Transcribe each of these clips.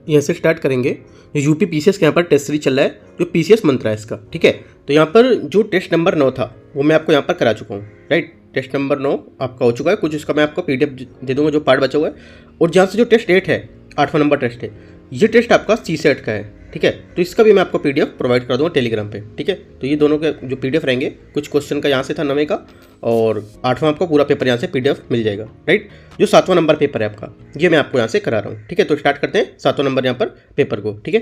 यहाँ से स्टार्ट करेंगे। जो यूपी पीसीएस का यहाँ पर टेस्ट सीरीज चल रहा है, जो पीसीएस मंत्रा है इसका, ठीक है। तो यहाँ पर जो टेस्ट नंबर 9 था वो मैं आपको यहाँ पर करा चुका हूँ, राइट। टेस्ट नंबर 9 आपका हो चुका है, कुछ इसका मैं आपको पीडीएफ दे दूंगा जो पार्ट बचा हुआ है। और जहाँ से जो टेस्ट 8 है, 8वां नंबर टेस्ट है, ये टेस्ट आपका सीसेट का है, ठीक है। तो इसका भी मैं आपको पीडीएफ प्रोवाइड कर दूंगा टेलीग्राम पे, ठीक है। तो ये दोनों के जो पीडीएफ रहेंगे, कुछ क्वेश्चन का यहाँ से था 9वें का, और 8वां आपको पूरा पेपर यहाँ से पीडीएफ मिल जाएगा, राइट। जो 7वां नंबर पेपर है आपका, ये मैं आपको यहाँ से करा रहा हूँ, ठीक है। तो स्टार्ट करते हैं 7वां नंबर यहाँ पर पेपर को, ठीक है।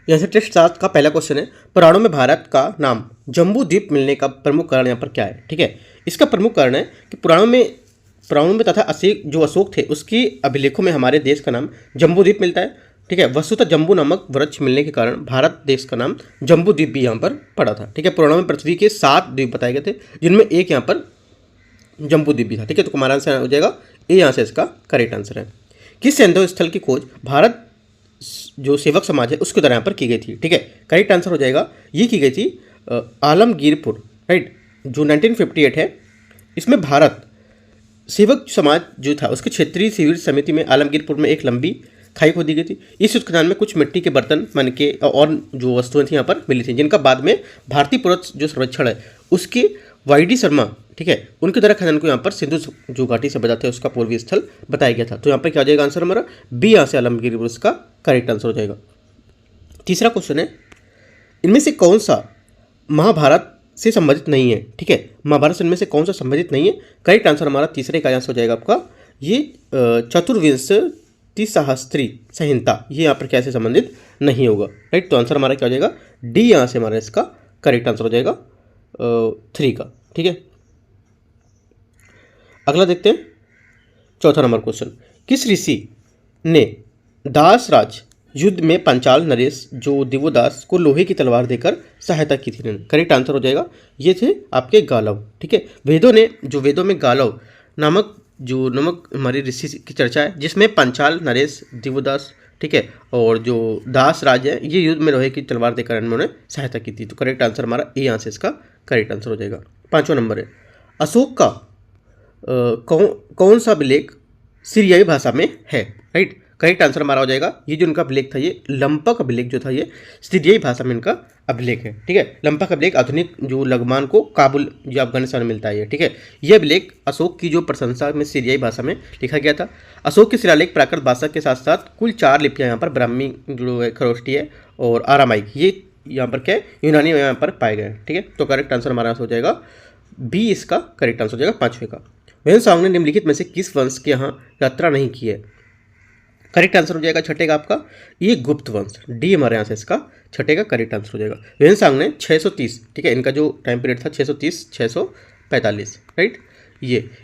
यहाँ से टेस्ट 7 का पहला क्वेश्चन है, पुराणों में भारत का नाम जम्बू द्वीप मिलने का प्रमुख कारण यहाँ पर क्या है, ठीक है। इसका प्रमुख कारण है कि पुराणों में तथा अशोक थे उसकी अभिलेखों में हमारे देश का नाम जम्बू द्वीप मिलता है, ठीक है। वस्तुतः जम्बू नामक वृक्ष मिलने के कारण भारत देश का नाम जम्बू द्वीप भी यहाँ पर पड़ा था, ठीक है। पुराणों में पृथ्वी के 7 द्वीप बताए गए थे, जिनमें एक यहाँ पर जम्बू द्वीप भी था, ठीक है। तो हमारा आंसर हो जाएगा ए, यहाँ से इसका करेक्ट आंसर है। किस सैन्य स्थल की खोज भारत जो सेवक समाज है उसके द्वारा यहाँ पर की गई थी, ठीक है। करेक्ट आंसर हो जाएगा, ये की गई थी आलमगीरपुर, राइट, जो 1958 है। इसमें भारत सेवक समाज जो था उसके क्षेत्रीय शिविर समिति में आलमगीरपुर में एक लंबी खाई खोदी गई थी। इस उत्खनन में कुछ मिट्टी के बर्तन, मनके और जो वस्तुएं थी यहाँ पर मिली थी, जिनका बाद में भारतीय पुरातत्व जो सर्वेक्षण है उसके वाईडी शर्मा, ठीक है, उनके द्वारा खनन को यहाँ पर सिंधु जो घाटी सभ्यता थे उसका पूर्वी स्थल बताया गया था। तो यहाँ पर क्या हो जाएगा आंसर हमारा बी, यहाँ से आलमगीरपुर इसका करेक्ट आंसर हो जाएगा। तीसरा क्वेश्चन है, इनमें से कौन सा महाभारत से संबंधित नहीं है, ठीक है। महाभारत से इनमें से कौन सा संबंधित नहीं है? करेक्ट आंसर हमारा तीसरे का आंसर हो जाएगा आपका ये चतुर्विंशति सहस्त्री संहिता, ये यहाँ पर कैसे संबंधित नहीं होगा, राइट। तो आंसर हमारा क्या हो जाएगा डी, यहाँ से हमारा इसका करेक्ट आंसर हो जाएगा 3 का, ठीक है। अगला देखते हैं चौथा नंबर क्वेश्चन, किस ऋषि ने दासराज युद्ध में पंचाल नरेश जो दिवोदास को लोहे की तलवार देकर सहायता की थी? करेक्ट आंसर हो जाएगा ये थे आपके गालव, ठीक है। वेदों में गालव नामक हमारी ऋषि की चर्चा है, जिसमें पंचाल नरेश दिवोदास, ठीक है, और जो दास राज है ये युद्ध में लोहे की तलवार देकर उन्होंने सहायता की थी। तो करेक्ट आंसर हमारा ए, यहाँ से इसका करेक्ट आंसर हो जाएगा। 5वां नंबर है, अशोक का कौन सा अभिलेख सीरियाई भाषा में है, राइट। करेक्ट आंसर हमारा हो जाएगा ये जो उनका अभिलेख था, ये लंपक अभिलेख जो था ये सीरियाई भाषा में इनका अभिलेख है, ठीक है। लंपक अभिलेख आधुनिक जो लगमान को काबुल जो अफगानिस्तान में मिलता है ये, ठीक है। ये अभिलेख अशोक की जो प्रशंसा में सीरियाई भाषा में लिखा गया था। अशोक के शिलालेख प्राकृत भाषा के साथ साथ कुल 4 लिपियाँ यहाँ पर ब्राह्मी जो है, खरोष्टी है और आरामाइक, ये यहाँ पर क्या है यूनानी यहाँ पर पाए गए, ठीक है। तो करेक्ट आंसर हमारा हो जाएगा बी, इसका करेक्ट आंसर हो जाएगा 5वें का। ह्वेनसांग ने निम्नलिखित में से किस वंश के यहाँ यात्रा नहीं की है? करेक्ट आंसर हो जाएगा 6 का आपका ये गुप्त वंश, डी हमारे यहाँ से इसका 6 का करेक्ट आंसर हो जाएगा। ह्वेनसांग ने 630, ठीक है, इनका जो टाइम पीरियड था 630-645, राइट।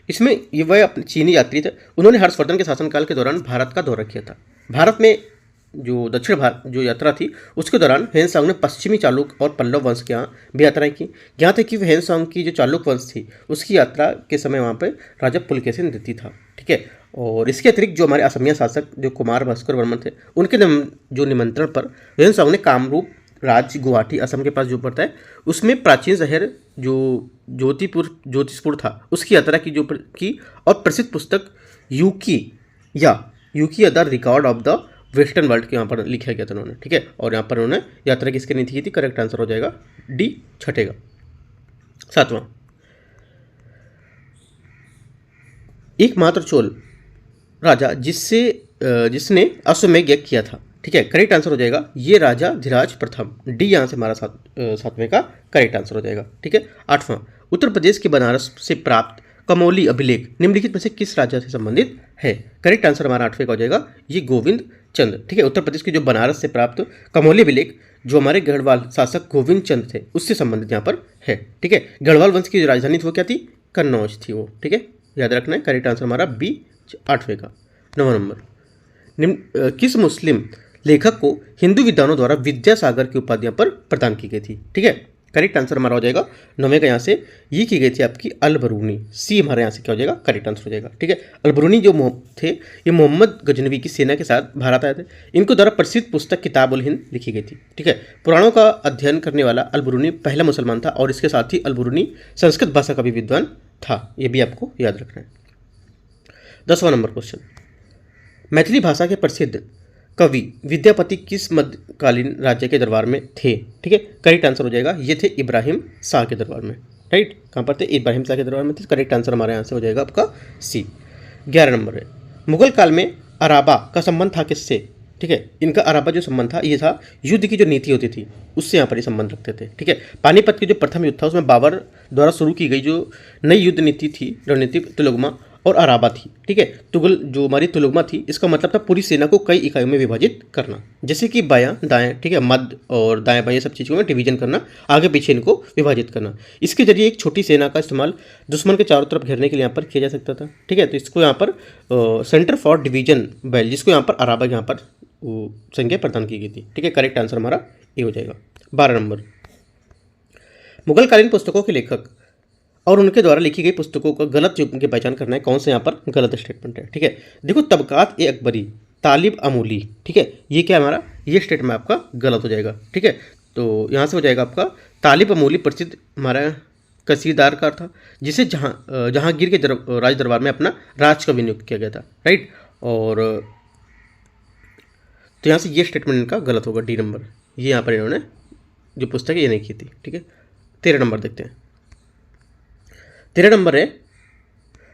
इसमें वह अपने चीनी यात्री थे, उन्होंने हर्षवर्धन के शासनकाल के दौरान भारत का दौरा किया था। भारत में जो दक्षिण भारत जो यात्रा थी उसके दौरान ह्वेनसांग ने पश्चिमी चालुक और पल्लव वंश के यहाँ भी यात्राएं की। यहाँ तक कि ह्वेनसांग की जो चालुक वंश थी उसकी यात्रा के समय वहाँ पर राजा पुलकेशिन द्वितीय था, ठीक है। और इसके अतिरिक्त जो हमारे असमिया शासक जो कुमार भास्कर वर्मन थे उनके जो निमंत्रण पर ह्वेनसांग ने कामरूप राज्य गुवाहाटी असम के पास जो पड़ता है उसमें प्राचीन शहर जो ज्योतिषपुर था उसकी यात्रा की और प्रसिद्ध पुस्तक यूकी other record of the western world के यहाँ पर लिखा गया था उन्होंने, ठीक है। और यहाँ पर उन्होंने यात्रा किसके नहीं की थी? करेक्ट आंसर हो जाएगा डी, 6 का। 7वां, एकमात्र चोल राजा जिसने अश्वमेध यज्ञ किया था, ठीक है। करेक्ट आंसर हो जाएगा ये राजा धीराज प्रथम, डी यहाँ से हमारा 7वें का करेक्ट आंसर हो जाएगा, ठीक है। 8वां, उत्तर प्रदेश के बनारस से प्राप्त कमोली अभिलेख निम्नलिखित में से किस राजा से संबंधित है? करेक्ट आंसर हमारा 8वें का हो जाएगा ये गोविंद चंद, ठीक है। उत्तर प्रदेश के जो बनारस से प्राप्त कमोली अभिलेख जो हमारे गढ़वाल शासक गोविंद चंद थे उससे संबंधित यहाँ पर है, ठीक है। गढ़वाल वंश की जो राजधानी थी वो क्या थी? कन्नौज थी वो, ठीक है, याद रखना है। करेक्ट आंसर हमारा बी, 8वें का। 9वां नंबर, किस मुस्लिम लेखक को हिंदू विद्वानों द्वारा विद्यासागर की उपाधि यहाँ पर प्रदान की गई थी, ठीक है। करेक्ट आंसर हमारा हो जाएगा 9वें का, यहाँ से ये की गई थी आपकी अलबरूनी, सी हमारे यहाँ से क्या हो जाएगा? करेक्ट आंसर हो जाएगा, ठीक है। अलबरूनी जो थे ये मोहम्मद गजनवी की सेना के साथ भारत आए थे। इनको द्वारा प्रसिद्ध पुस्तक किताब उल हिंद लिखी गई थी, ठीक है। पुराणों का अध्ययन करने वाला अलबरूनी पहला मुसलमान था और इसके साथ ही अलबरूनी संस्कृत भाषा का भी विद्वान था, ये भी आपको याद रखना है। 10वां नंबर क्वेश्चन, मैथिली भाषा के प्रसिद्ध कवि विद्यापति किस मध्यकालीन राज्य के दरबार में थे? ठीक है, करेक्ट आंसर हो जाएगा ये थे इब्राहिम शाह के दरबार में। राइट, कहाँ पर थे? इब्राहिम शाह के दरबार में थे। करेक्ट आंसर हमारे यहाँ से हो जाएगा आपका सी। 11 नंबर है, मुगल काल में अराबा का संबंध था किससे? ठीक है, इनका अराबा जो संबंध था ये था युद्ध की जो नीति होती थी उससे यहाँ पर ये संबंध रखते थे। ठीक है, पानीपत की जो प्रथम युद्ध था उसमें बाबर द्वारा शुरू की गई जो नई युद्ध नीति थी, रणनीति तुलगमा और अराबा थी। ठीक है, तुगल जो हमारी तुलगमा थी इसका मतलब था पूरी सेना को कई इकाइयों में विभाजित करना, जैसे कि बायां दाएं, ठीक है, मध्य और दाएं बाएं सब चीज़ों में डिवीजन करना, आगे पीछे इनको विभाजित करना। इसके जरिए एक छोटी सेना का इस्तेमाल दुश्मन के चारों तरफ घेरने के लिए यहाँ पर किया जा सकता था। ठीक है, तो इसको यहाँ पर सेंटर फॉर डिवीजन बैल, जिसको यहाँ पर अराबा यहाँ पर संज्ञा प्रदान की गई थी। ठीक है, करेक्ट आंसर हमारा ये हो जाएगा। 12 नंबर, मुगलकालीन पुस्तकों के लेखक और उनके द्वारा लिखी गई पुस्तकों का गलत युग की पहचान करना है। कौन से यहाँ पर गलत स्टेटमेंट है? ठीक है, देखो तबकात ए अकबरी, तालिब अमूली, ठीक है, ये क्या हमारा ये स्टेटमेंट आपका गलत हो जाएगा। ठीक है, तो यहाँ से हो जाएगा आपका तालिब अमूली प्रसिद्ध हमारा कसीदारकार था जिसे जहांगीर के राज दरबार में अपना राजकवि नियुक्त किया गया था। राइट, और तो यहाँ से ये स्टेटमेंट इनका गलत होगा, डी नंबर, ये यहाँ पर इन्होंने जो पुस्तक है ये नहीं की थी। ठीक है, 13 नंबर देखते हैं। 13 नंबर है,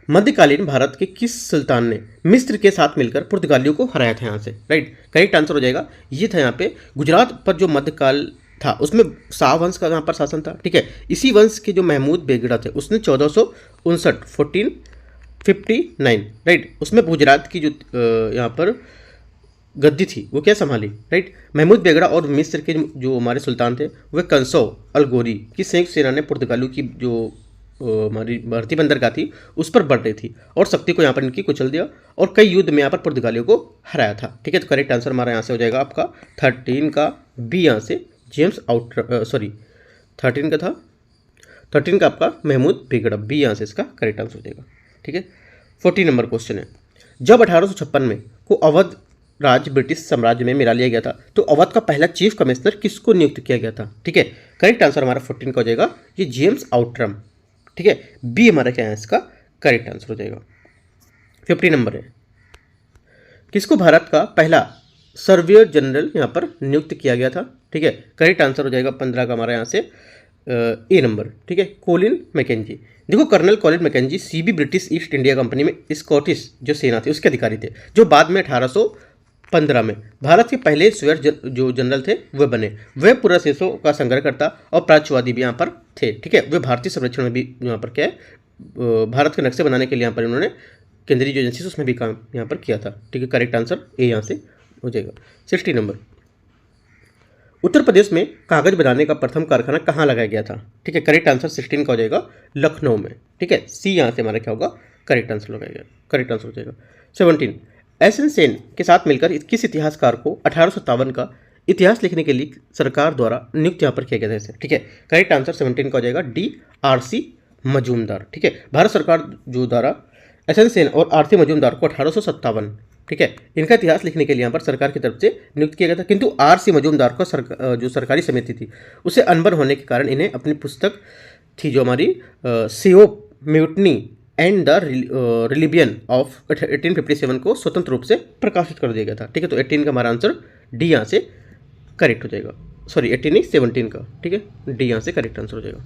मध्यकालीन भारत के किस सुल्तान ने मिस्र के साथ मिलकर पुर्तगालियों को हराया था? यहाँ से राइट, करेक्ट आंसर हो जाएगा ये था यहाँ पे गुजरात पर जो मध्यकाल था उसमें शाह वंश का यहाँ पर शासन था। ठीक है, इसी वंश के जो महमूद बेगड़ा थे उसने 1459 राइट, उसमें गुजरात की जो यहाँ पर गद्दी थी वो क्या संभाली? राइट, महमूद बेगड़ा और मिस्र के जो हमारे सुल्तान थे वह कंसो अलगोरी की संयुक्त सेना ने पुर्तगालियों की जो हमारी भारतीय बंदरगाह थी उस पर बढ़ रही थी और शक्ति को यहाँ पर इनकी कुचल दिया और कई युद्ध में यहाँ पर पुर्तगालियों को हराया था। ठीक है, तो करेक्ट आंसर हमारा यहाँ से हो जाएगा आपका 13 का बी, यहाँ से जेम्स आउटर 13 का था, 13 का आपका महमूद बेगड़ा, बी यहाँ से इसका करेक्ट आंसर हो जाएगा। ठीक है, 14 नंबर क्वेश्चन है, जब 1856 में को अवध राज्य ब्रिटिश साम्राज्य में मिला लिया गया था तो अवध का पहला चीफ कमिश्नर किसको नियुक्त किया गया था? ठीक है, करेक्ट आंसर हमारा 14 का हो जाएगा ये जेम्स आउटरम। ठीक है, बी हमारा क्या है इसका करेक्ट आंसर हो जाएगा। 50 नंबर है, किसको भारत का पहला सर्वेयर जनरल यहाँ पर नियुक्त किया गया था? ठीक है, करेक्ट आंसर हो जाएगा 15 का हमारा यहाँ से ए नंबर। ठीक है, कोलिन मैकेंजी। देखो colonel Colin Mackenzie CB British East India Company में स्कॉटिश जो सेना थी उसके अधिकारी थे, जो बाद में 1815 में भारत के पहले स्वेयर जो जनरल थे वह बने। वे पूरा शेषों का संग्रह करता और प्राच्यवादी भी यहाँ पर थे। ठीक है, वे भारतीय संरक्षण में भी यहाँ पर क्या है भारत के नक्शे बनाने के लिए यहाँ पर इन्होंने केंद्रीय जो एजेंसी उसमें भी काम यहाँ पर किया था। ठीक है, करेक्ट आंसर ए यहाँ से हो जाएगा। 60 नंबर, उत्तर प्रदेश में कागज बनाने का प्रथम कारखाना कहाँ लगाया गया था? ठीक है, करेक्ट आंसर 16 का हो जाएगा लखनऊ में। ठीक है, सी यहाँ से हमारा क्या होगा करेक्ट आंसर लगाया गया, करेक्ट आंसर हो जाएगा। 17, एसएन सेन के साथ मिलकर किस इतिहासकार को 1857 का इतिहास लिखने के लिए सरकार द्वारा नियुक्त यहाँ पर किया गया था? ठीक है, करेक्ट आंसर 17 का हो जाएगा डी आरसी मजूमदार। ठीक है, भारत सरकार जो द्वारा एसएन सेन और आरसी मजूमदार को 1857 ठीक है इनका इतिहास लिखने के लिए यहाँ पर सरकार की तरफ से नियुक्त किया गया था, किंतु आरसी मजूमदार को जो सरकारी समिति थी उसे अनबन होने के कारण इन्हें अपनी पुस्तक थी जो हमारी सियोप म्यूटनी एंड द रिलीबियन ऑफ 1857 को स्वतंत्र रूप से प्रकाशित कर दिया गया था। ठीक है, तो 18 का हमारा आंसर डी यहाँ से करेक्ट हो जाएगा, सॉरी 18 नहीं 17 का। ठीक है, डी यहाँ से करेक्ट आंसर हो जाएगा।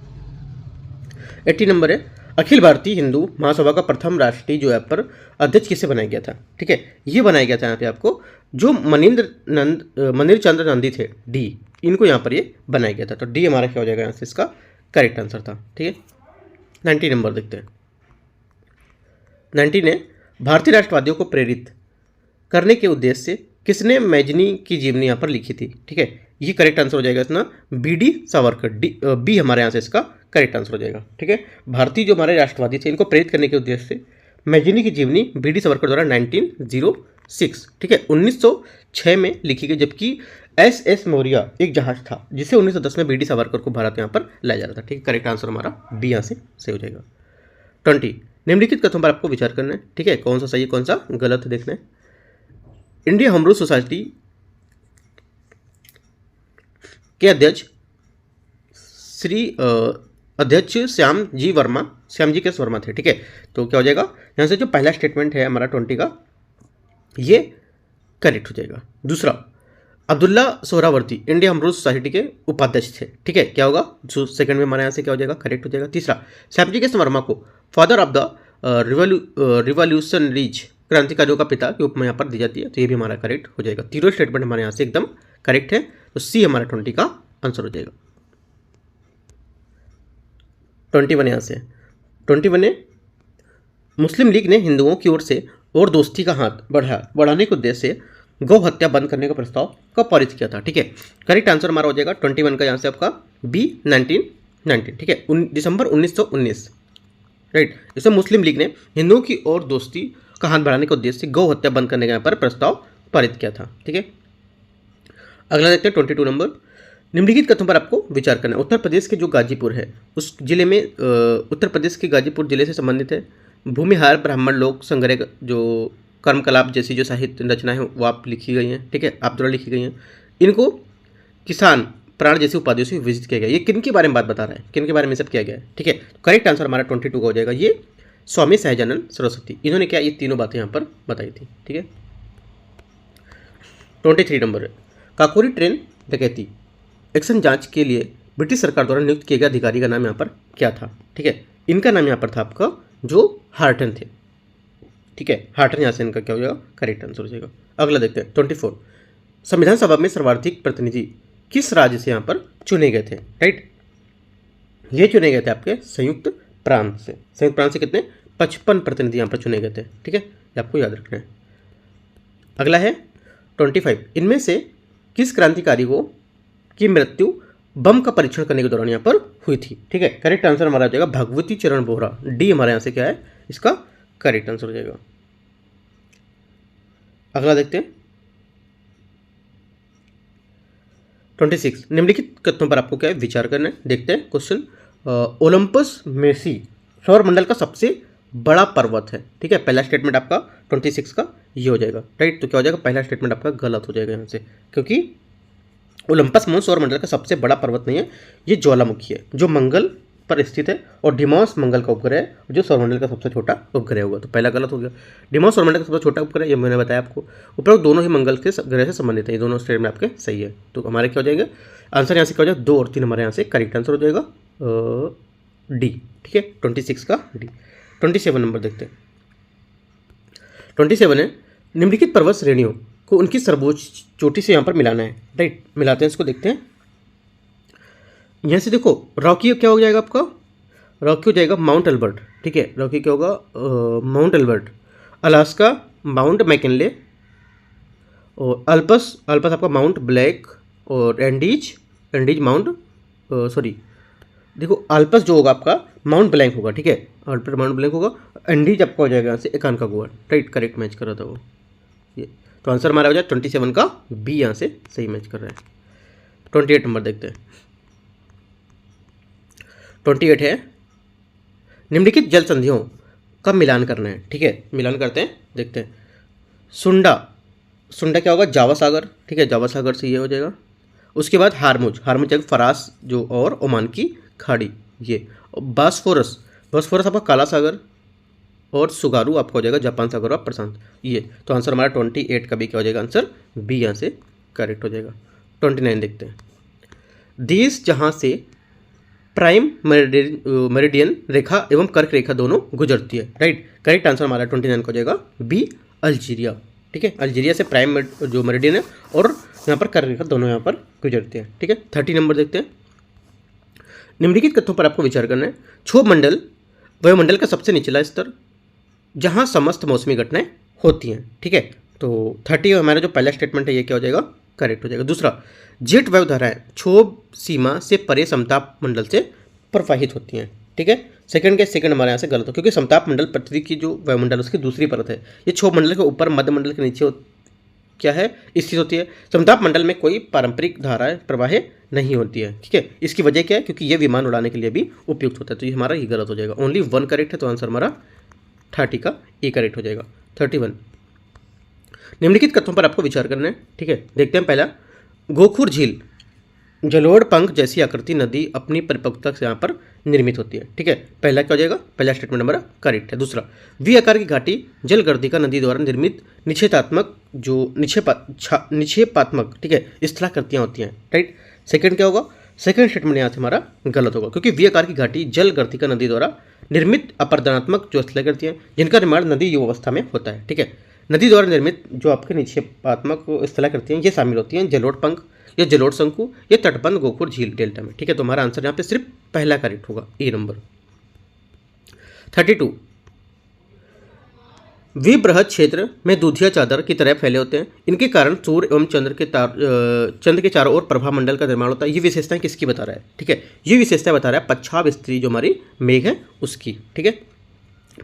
80 नंबर है, अखिल भारतीय हिंदू महासभा का प्रथम राष्ट्रीय जो है पर अध्यक्ष किसे बनाया गया था? ठीक है, ये बनाया गया था यहाँ पे आपको जो मनिंद्र चंद्र नंदी थे, डी इनको यहाँ पर ये बनाया गया था, तो डी हमारा क्या हो जाएगा यहाँ से इसका करेक्ट आंसर था। ठीक है, 90 नंबर देखते हैं। 90 ने भारतीय राष्ट्रवादियों को प्रेरित करने के उद्देश्य से किसने मैजनी की जीवनी यहाँ पर लिखी थी? ठीक है, ये करेक्ट आंसर हो जाएगा इसना बी सावरकर, बी हमारे यहाँ से इसका करेक्ट आंसर हो जाएगा। ठीक है, भारतीय जो हमारे राष्ट्रवादी थे इनको प्रेरित करने के उद्देश्य से मैजनी की जीवनी बी सावरकर द्वारा 1906 ठीक है 1906 में लिखी गई, जबकि एस मौर्य एक जहाज था जिसे 1910 में बी सावरकर को भारत यहाँ पर लाया जा रहा था। ठीक है, करेक्ट आंसर हमारा बी यहाँ से सही हो जाएगा। 20, निम्नलिखित कथनों पर आपको विचार करना है। ठीक है, कौन सा सही है कौन सा गलत देखना है। इंडिया होम रूल सोसाइटी के अध्यक्ष श्याम जी केस वर्मा थे। ठीक है, तो क्या हो जाएगा यहाँ से जो पहला स्टेटमेंट है हमारा 20 का, ये करेक्ट हो जाएगा। दूसरा, अब्दुल्ला सोहरावर्दी इंडिया अमरूद सोसाइटी के उपाध्यक्ष थे, ठीक है, क्या होगा, जो सेकंड में हमारे यहाँ से क्या हो जाएगा, करेक्ट हो जाएगा। तीसरा, श्यामजी कृष्ण वर्मा को फादर ऑफ द रिवॉल्यूशनरीज क्रांतिकारियों का पिता की उपमा यहाँ पर दी जाती है, तो ये भी हमारा करेक्ट हो जाएगा। तीनों स्टेटमेंट हमारे यहाँ से एकदम करेक्ट है, तो सी हमारा 20 का आंसर हो जाएगा। 21 यहाँ से 21 है, मुस्लिम लीग ने हिंदुओं की ओर से और दोस्ती का हाथ बढ़ाने के उद्देश्य से गौ हत्या बंद करने का प्रस्ताव कब पारित किया था, ठीक है। करेक्ट आंसर हमारा हो जाएगा 21 का यहाँ से आपका बी 1919, ठीक है, दिसंबर 1919, राइट। इसे मुस्लिम लीग ने हिंदुओं की ओर दोस्ती का हाथ बढ़ाने के उद्देश्य से गौ हत्या बंद करने का यहाँ पर प्रस्ताव पारित किया था, ठीक है। अगला देखते हैं 22 नंबर, निम्नलिखित कथनों पर आपको विचार करना है। उत्तर प्रदेश के जो गाजीपुर है उस जिले में उत्तर प्रदेश के गाजीपुर जिले से संबंधित है। भूमिहार ब्राह्मण लोक संग्रह जो कर्मकलाप जैसी जो साहित्य रचनाएं हैं वो आप लिखी गई हैं, ठीक है, आप द्वारा लिखी गई हैं। इनको किसान प्राण जैसी उपाधियों से विजित किया गया। ये किन के बारे में बात बता रहा है, किन के बारे में सब किया गया है, ठीक है। करेक्ट आंसर हमारा 22 का हो जाएगा, ये स्वामी सहजानंद सरस्वती, इन्होंने क्या ये तीनों बातें यहाँ पर बताई थी, ठीक है। 23 नंबर है, काकोरी ट्रेन डकैती एक्शन जांच के लिए ब्रिटिश सरकार द्वारा नियुक्त किए गए अधिकारी का नाम यहाँ पर क्या था, ठीक है। इनका नाम यहाँ पर था आपका जो हार्टन थे, ठीक है, हार्टन यहाँ से इनका क्या हो जाएगा, करेक्ट आंसर हो जाएगा। अगला देखते हैं 24, संविधान सभा में सर्वाधिक प्रतिनिधि किस राज्य से यहाँ पर चुने गए थे, राइट। ये चुने गए थे आपके संयुक्त प्रांत से। संयुक्त प्रांत से कितने 55 प्रतिनिधि यहाँ पर चुने गए थे, ठीक है, ये आपको याद रखना है। अगला है 25, इनमें से किस क्रांतिकारी को की मृत्यु बम का परीक्षण करने के दौरान यहाँ पर हुई थी, ठीक है। करेक्ट आंसर हमारा हो जाएगा भगवती चरण बोहरा, डी हमारे यहाँ से क्या है, इसका करेक्ट आंसर हो जाएगा। अगला देखते हैं 26, निम्नलिखित कथनों पर आपको क्या है विचार करना है। देखते हैं क्वेश्चन, ओलंपस मेसी सौर मंडल का सबसे बड़ा पर्वत है, ठीक है। पहला स्टेटमेंट आपका 26 का ये हो जाएगा, राइट। तो क्या हो जाएगा, पहला स्टेटमेंट आपका गलत हो जाएगा यहाँ से, क्योंकि ओलंपस माउंट सौर मंडल का सबसे बड़ा पर्वत नहीं है, ये ज्वालामुखी है जो मंगल पर स्थित है, और डिमॉस मंगल का उपग्रह है जो सौरमंडल का सबसे छोटा उपग्रह होगा। तो पहला गलत हो गया, डिमॉस सौरमंडल का सबसे छोटा उपग्रह, ये मैंने बताया आपको। उपरोक्त दोनों ही मंगल के ग्रह से संबंधित है, ये दोनों स्टेटमेंट आपके सही है। तो हमारे क्या हो जाएगा आंसर यहाँ से, क्या हो जाएगा 2 और 3 हमारे यहाँ से करेक्ट आंसर हो जाएगा डी, ठीक है, 26 का डी। 27 नंबर देखते हैं, 27 है, निम्नलिखित पर्वत श्रेणियों को उनकी सर्वोच्च चोटी से यहाँ पर मिलाना है, राइट। मिलाते हैं, इसको देखते हैं। यहाँ से देखो रॉकी क्या हो जाएगा आपका, रॉकी हो जाएगा माउंट एल्बर्ट, ठीक है, रॉकी क्या होगा Mount Elbert, Alaska mount McKinley, और अल्पस आपका माउंट ब्लैक, और एंडीज माउंट सॉरी देखो अल्पस जो होगा आपका माउंट ब्लैंक होगा, ठीक है, अल्पस माउंट ब्लैंक होगा, एंडीज आपका हो जाएगा यहाँ से एकांका गोवा, राइट, करेक्ट मैच कर रहा था वो ये। तो आंसर हमारा हो जाए 27 का बी, यहाँ से सही मैच कर रहा है। 28 नंबर देखते हैं, 28 है, निम्नलिखित जल संधियों का मिलान करना है, ठीक है, मिलान करते हैं, देखते हैं। सुंडा क्या होगा, जावा सागर, ठीक है, जावा सागर से ये हो जाएगा। उसके बाद हारमुज जाएगा फरास जो और ओमान की खाड़ी, ये। बास्फोरस आपका काला सागर, और सुगारू आपका हो जाएगा जापान सागर और प्रशांत, ये। तो आंसर हमारा 28 का भी क्या हो जाएगा आंसर बी, यहाँ से करेक्ट हो जाएगा। 29 देखते हैं, देश जहाँ से प्राइम मेरिडियन रेखा एवं कर्क रेखा दोनों गुजरती है, राइट। करेक्ट आंसर हमारा 29 का हो जाएगा बी, अल्जीरिया, ठीक है। अल्जीरिया से प्राइम जो मेरिडियन है और यहाँ पर कर्क रेखा दोनों यहाँ पर गुजरती है, ठीक है। 30 नंबर देखते हैं, निम्नलिखित कथनों पर आपको विचार करना है। क्षोभ मंडल वायुमंडल का सबसे निचला स्तर जहाँ समस्त मौसमी घटनाएं होती हैं, ठीक है। तो 30 हमारा जो पहला स्टेटमेंट है ये क्या हो जाएगा करेक्ट हो जाएगा। दूसरा, जेट वायु धाराएं क्षोभ सीमा से परे समताप मंडल से प्रवाहित होती हैं, ठीक है। सेकंड हमारे यहाँ से गलत हो, क्योंकि समताप मंडल पृथ्वी की जो वायुमंडल उसकी दूसरी परत है, ये क्षोभ मंडल के ऊपर मध्य मंडल के नीचे क्या है स्थित होती है। समताप मंडल में कोई पारंपरिक धाराएं प्रवाह नहीं होती है, ठीक है। इसकी वजह क्या है, क्योंकि ये विमान उड़ाने के लिए भी उपयुक्त होता है, तो ये हमारा ही गलत हो जाएगा। ओनली 1 करेक्ट है, तो आंसर हमारा 30 का ए करेक्ट हो जाएगा। 31, निम्नलिखित कथनों पर आपको विचार करना है, ठीक है। देखते हैं पहला, गोखुर झील जलोढ़ पंख जैसी आकृति नदी अपनी परिपक्वता से यहाँ पर निर्मित होती है। ठीक है, पहला क्या हो जाएगा, पहला स्टेटमेंट हमारा करेक्ट है। दूसरा, वी आकार की घाटी जलगर्दिका नदी द्वारा निर्मित निक्षेपात्मक जो निक्षेपात्मक ठीक है स्थलाकृतियाँ होती हैं। राइट, सेकंड क्या होगा, सेकंड स्टेटमेंट यहाँ से हमारा गलत होगा, क्योंकि वी आकार की घाटी जलगर्दिका नदी द्वारा निर्मित अपरदनात्मक जो स्थलाकृतियाँ जिनका निर्माण नदी युग अवस्था में होता है। ठीक है, नदी द्वारा निर्मित जो आपके निक्षेपात्मक स्थलाकृतियाँ ये शामिल होती हैं जलोढ़ पंख या जलोढ़ शंकु या तटबंध गोखुर झील डेल्टा में। ठीक है, तो हमारा आंसर यहाँ पे सिर्फ पहला करेक्ट होगा, ए नंबर। 32, वे बृहद क्षेत्र में दूधिया चादर की तरह फैले होते हैं। इनके कारण सूर्य एवं चंद्र के चारों ओर प्रभा मंडल का निर्माण होता है। ये विशेषताएं किसकी बता रहा है? ठीक है, ये विशेषताएं बता रहा है पच्छाव स्त्री जो हमारी मेघ है उसकी। ठीक है,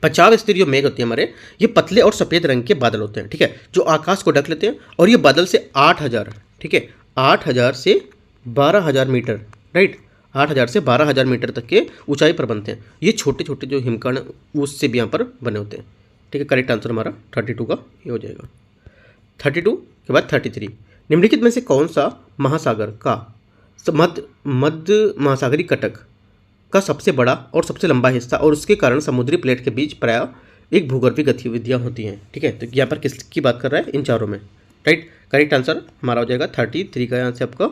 पच्छाव स्त्री जो मेघ होती है हमारे, ये पतले और सफ़ेद रंग के बादल होते हैं। ठीक है, जो आकाश को ढक लेते हैं, और ये बादल से 8000 ठीक है 8000 से 12000 मीटर, राइट 8000 से 12000 मीटर तक के ऊंचाई पर बनते हैं। ये छोटे छोटे जो हिमकर्ण उससे भी यहाँ पर बने होते हैं। ठीक है, करेक्ट आंसर हमारा 32 का ये हो जाएगा। 32 के बाद 33, निम्नलिखित में से कौन सा महासागर का मध्य महासागरी कटक का सबसे बड़ा और सबसे लंबा हिस्सा और उसके कारण समुद्री प्लेट के बीच प्रायः एक भूगर्भीय गतिविधियाँ होती हैं? ठीक है, तो यहाँ पर किसकी बात कर रहा है? इन चारों में। राइट, करेक्ट आंसर हमारा हो जाएगा 33 का। यहाँ से आपका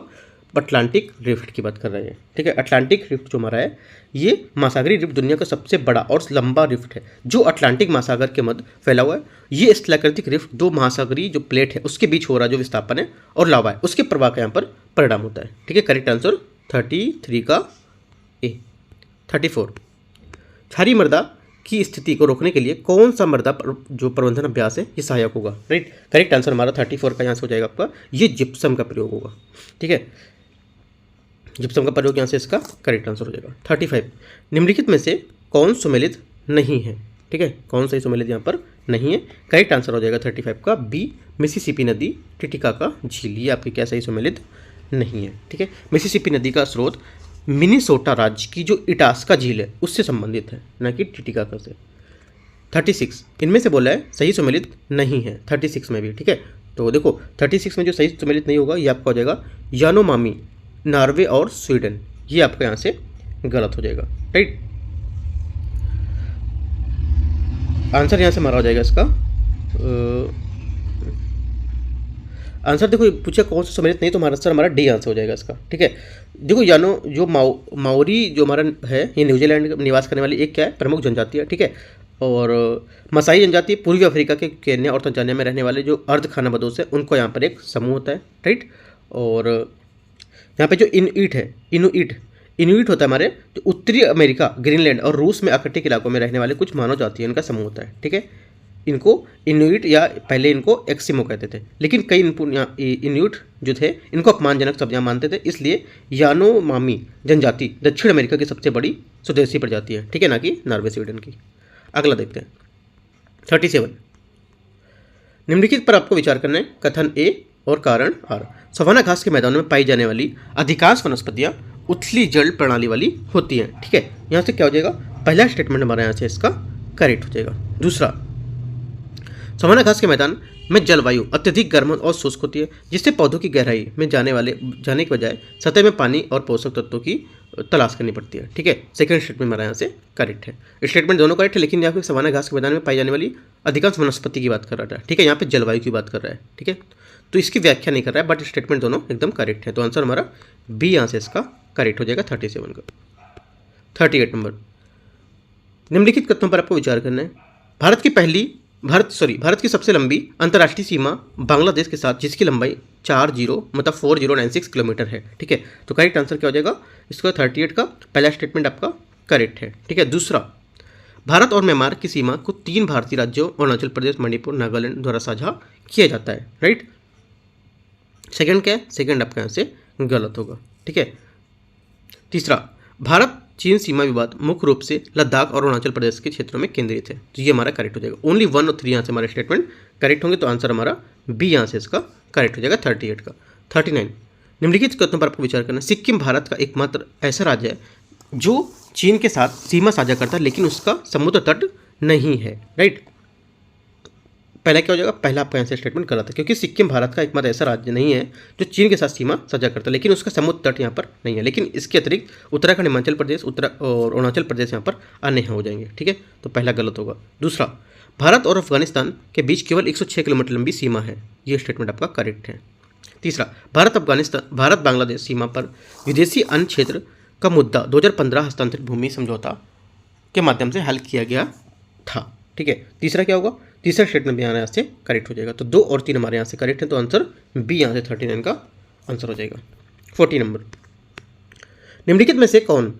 अटलांटिक रिफ्ट की बात कर रहे हैं। ठीक है, अटलांटिक रिफ्ट जो हमारा है, ये महासागरी रिफ्ट दुनिया का सबसे बड़ा और लंबा रिफ्ट है जो अटलांटिक महासागर के मध्य फैला हुआ है। ये स्थलाकृतिक रिफ्ट दो महासागरीय जो प्लेट है उसके बीच हो रहा जो विस्थापन है और लावा है उसके प्रवाह का यहाँ पर परिणाम होता है। ठीक है, करेक्ट आंसर 33 का ए। 34, क्षारीय मृदा की स्थिति को रोकने के लिए कौन सा मृदा जो प्रबंधन अभ्यास है ये सहायक होगा? राइट, करेक्ट आंसर हमारा 34 का यहाँ से हो जाएगा आपका, ये जिप्सम का प्रयोग होगा। ठीक है, जिप्सम का प्रयोग यहाँ से इसका करेक्ट आंसर हो जाएगा। 35, निम्नलिखित में से कौन सुमेलित नहीं है? ठीक है, कौन सा सुमेलित यहाँ पर नहीं है? करेक्ट आंसर हो जाएगा 35 का बी, मिसिसिपी नदी टिटिकाका झील। ये आपकी क्या सही सुमेलित नहीं है? ठीक है, मिसिसिपी नदी का स्रोत मिनीसोटा राज्य की जो इटास्का झील है उससे संबंधित है, न कि टिटिकाका से। 36, इनमें से बोला है सही सुमेलित नहीं है 36 में भी। ठीक है, तो देखो 36 में जो सही सुमेलित नहीं होगा ये आपका हो जाएगा यानोमामी, नॉर्वे और स्वीडन। ये आपका यहाँ से गलत हो जाएगा। राइट, आंसर यहाँ से हमारा हो जाएगा इसका आंसर देखो पूछा कौन सा सुमेलित नहीं, तो हमारा आंसर हमारा डी आंसर हो जाएगा इसका। ठीक है, देखो यानो जो माओरी जो हमारा है ये न्यूजीलैंड में निवास करने वाली एक क्या है प्रमुख जनजाति है। ठीक है, और मसाई जनजाति पूर्वी अफ्रीका के केन्या और तंजानिया में रहने वाले जो अर्ध खानाबदोश है उनको यहाँ पर एक समूह होता है। राइट, और यहाँ पे जो इनुइट होता है हमारे जो उत्तरी अमेरिका, ग्रीनलैंड और रूस में आर्कटिक इलाकों में रहने वाले कुछ मानव जातियों का समूह होता है। ठीक है, इनको इनुइट या पहले इनको एक्सिमो कहते थे, लेकिन कई इनुइट जो थे इनको अपमानजनक शब्द मानते थे, इसलिए यानोमामी जनजाति दक्षिण अमेरिका की सबसे बड़ी स्वदेशी प्रजाति है। ठीक है, ना कि नॉर्वे स्वीडन की। अगला देखते हैं 37, निम्नलिखित पर आपको विचार करना है, कथन ए और कारण आर। सवाना घास के मैदानों में पाई जाने वाली अधिकांश वनस्पतियां उथली जल प्रणाली वाली होती हैं। ठीक है, यहाँ से क्या हो जाएगा, पहला स्टेटमेंट हमारा यहाँ से इसका करेक्ट हो जाएगा। दूसरा, सवाना घास के मैदान में जलवायु अत्यधिक गर्म और शुष्क होती है जिससे पौधों की गहराई में जाने के बजाय सतह में पानी और पोषक तत्वों की तलाश करनी पड़ती है। ठीक है, सेकंड स्टेटमेंट हमारा यहाँ से करेक्ट है। स्टेटमेंट दोनों करेक्ट है, लेकिन यहाँ पे सवाना घास के मैदान में पाई जाने वाली अधिकांश वनस्पति की बात कर रहा था। ठीक है, यहाँ पे जलवायु की बात कर रहा है। ठीक है, तो इसकी व्याख्या नहीं कर रहा है, बट स्टेटमेंट दोनों एकदम करेक्ट है, तो आंसर हमारा बी यहाँ से इसका करेक्ट हो जाएगा 37 का। 38 नंबर, निम्नलिखित कथनों पर आपको विचार करना है। भारत की सबसे लंबी अंतर्राष्ट्रीय सीमा बांग्लादेश के साथ जिसकी लंबाई 4096 किलोमीटर है। ठीक है, तो करेक्ट आंसर क्या हो जाएगा इसका 38 का पहला स्टेटमेंट आपका करेक्ट है। ठीक है, दूसरा, भारत और म्यांमार की सीमा को 3 भारतीय राज्यों अरुणाचल प्रदेश, मणिपुर, नागालैंड द्वारा साझा किया जाता है। राइट, सेकंड क्या है, सेकंड आपका यहाँ से गलत होगा। ठीक है, तीसरा, भारत चीन सीमा विवाद मुख्य रूप से लद्दाख और अरुणाचल प्रदेश के क्षेत्रों में केंद्रित है, तो ये हमारा करेक्ट हो जाएगा। ओनली 1 और 3 यहाँ से हमारे स्टेटमेंट करेक्ट होंगे, तो आंसर हमारा बी यहाँ से इसका करेक्ट हो जाएगा 38 का। 39, निम्नलिखित कथनों पर आपको विचार करना है। सिक्किम भारत का एकमात्र ऐसा राज्य है जो चीन के साथ सीमा साझा करता है लेकिन उसका समुद्र तट नहीं है। राइट, पहला क्या हो जाएगा, पहला आपका आंसर स्टेटमेंट गलत है, क्योंकि सिक्किम भारत का एकमात्र ऐसा राज्य नहीं है जो चीन के साथ सीमा साझा करता है, लेकिन उसका समुद्र तट यहाँ पर नहीं है। लेकिन इसके अतिरिक्त उत्तराखंड, हिमाचल प्रदेश, और अरुणाचल प्रदेश यहाँ पर अन्य हो जाएंगे। ठीक है, तो पहला गलत होगा। दूसरा, भारत और अफगानिस्तान के बीच केवल 106 किलोमीटर लंबी सीमा है, ये स्टेटमेंट आपका करेक्ट है। तीसरा, भारत बांग्लादेश सीमा पर विदेशी अन्न क्षेत्र का मुद्दा 2015 हस्तांतरित भूमि समझौता के माध्यम से हल किया गया था। ठीक है, तीसरा क्या होगा, तीसरा स्टेटमेंट भी यहाँ से करेक्ट हो जाएगा। तो 2 और 3 हमारे यहाँ से करेक्ट है, तो आंसर बी यहाँ से 39 का आंसर हो जाएगा। 40 नंबर, निम्नलिखित में से कौन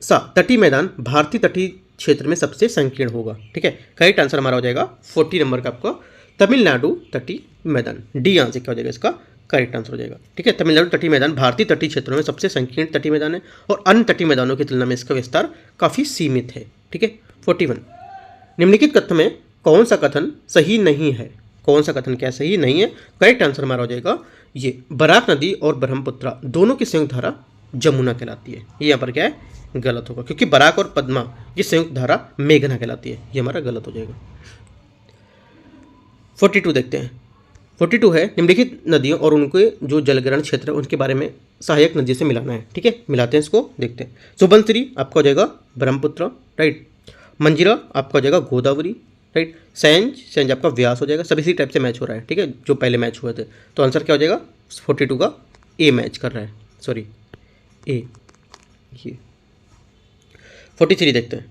सा तटीय मैदान भारतीय तटीय क्षेत्र में सबसे संकीर्ण होगा। ठीक है, करेक्ट आंसर हमारा हो जाएगा 40 नंबर का आपका तमिलनाडु तटीय मैदान। डी यहाँ से क्या हो जाएगा, इसका करेक्ट आंसर हो जाएगा। ठीक है, तमिलनाडु तटीय मैदान भारतीय तटीय क्षेत्रों में सबसे संकीर्ण तटीय मैदान है और अन्य तटीय मैदानों की तुलना में इसका विस्तार काफ़ी सीमित है। ठीक है, 41, निम्नलिखित कथन में कौन सा कथन सही नहीं है, कौन सा कथन क्या सही नहीं है। करेक्ट आंसर हमारा हो जाएगा ये, बराक नदी और ब्रह्मपुत्र दोनों की संयुक्त धारा जमुना कहलाती है। ये यहाँ पर क्या है, गलत होगा, क्योंकि बराक और पद्मा ये संयुक्त धारा मेघना कहलाती है, ये हमारा गलत हो जाएगा। 42 देखते हैं। 42 है, निम्नलिखित नदियों और उनके जो जलग्रहण क्षेत्र है उनके बारे में सहायक नदी से मिलाना है। ठीक है, मिलाते हैं, इसको देखते हैं। सुबनसिरी आपका हो जाएगा ब्रह्मपुत्र, राइट। मंजीरा आपका हो जाएगा गोदावरी, राइट। सेंज आपका व्यास हो जाएगा। सब इसी टाइप से मैच हो रहा है। ठीक है, जो पहले मैच हुए थे, तो आंसर क्या हो जाएगा, 42 का ए मैच कर रहा है, सॉरी ए। ये 43 देखते हैं।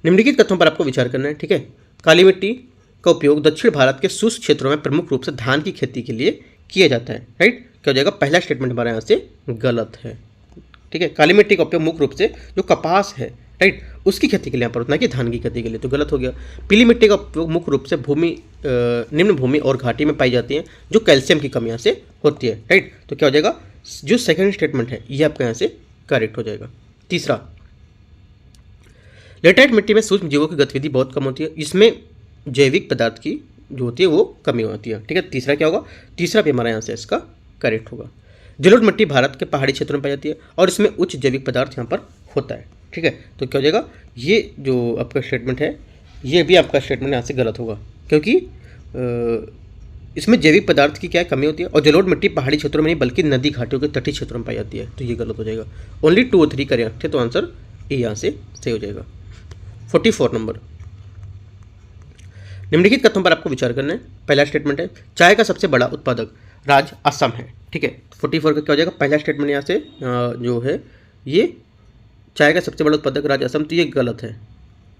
निम्नलिखित कथनों पर आपको विचार करना है। ठीक है, काली मिट्टी का उपयोग दक्षिण भारत के शुष्क क्षेत्रों में प्रमुख रूप से धान की खेती के लिए किया जाता है, राइट। क्या हो जाएगा, पहला स्टेटमेंट हमारे यहाँ से गलत है। ठीक है, काली मिट्टी का उपयोग मुख्य रूप से जो कपास है, राइट, उसकी खेती के लिए यहाँ पर उतना कि धान की खेती के लिए, तो गलत हो गया। पीली मिट्टी का उपयोग मुख्य रूप से निम्न भूमि और घाटी में पाई जाती है जो कैल्शियम की कमी यहाँ से होती है, राइट। तो क्या हो जाएगा, जो सेकंड स्टेटमेंट है ये आपका यहाँ से करेक्ट हो जाएगा। तीसरा, लेटराइट मिट्टी में सूक्ष्म जीवों की गतिविधि बहुत कम होती है, इसमें जैविक पदार्थ की जो होती है वो कमी होती है। ठीक है, तीसरा क्या होगा, तीसरा भी हमारा यहाँ से इसका करेक्ट होगा। जलोढ़ मिट्टी भारत के पहाड़ी क्षेत्रों में पाई जाती है और इसमें उच्च जैविक पदार्थ यहाँ पर होता है। ठीक है, तो क्या हो जाएगा, ये जो आपका स्टेटमेंट है ये भी आपका स्टेटमेंट यहाँ से गलत होगा, क्योंकि इसमें जैविक पदार्थ की क्या कमी होती है, और जलोढ़ मिट्टी पहाड़ी क्षेत्रों में नहीं बल्कि नदी घाटियों के तटीय क्षेत्रों में पाई जाती है, तो ये गलत हो जाएगा। ओनली 2 और 3 करेक्ट थे, तो आंसर ए यहाँ से सही हो जाएगा। 44 नंबर, निम्नलिखित कथनों पर आपको विचार करना है। पहला स्टेटमेंट है, चाय का सबसे बड़ा उत्पादक राज्य असम है। ठीक है, 44 का क्या हो जाएगा, पहला स्टेटमेंट यहाँ से जो है ये चाय का सबसे बड़ा उत्पादक राज्य असम, तो ये गलत है।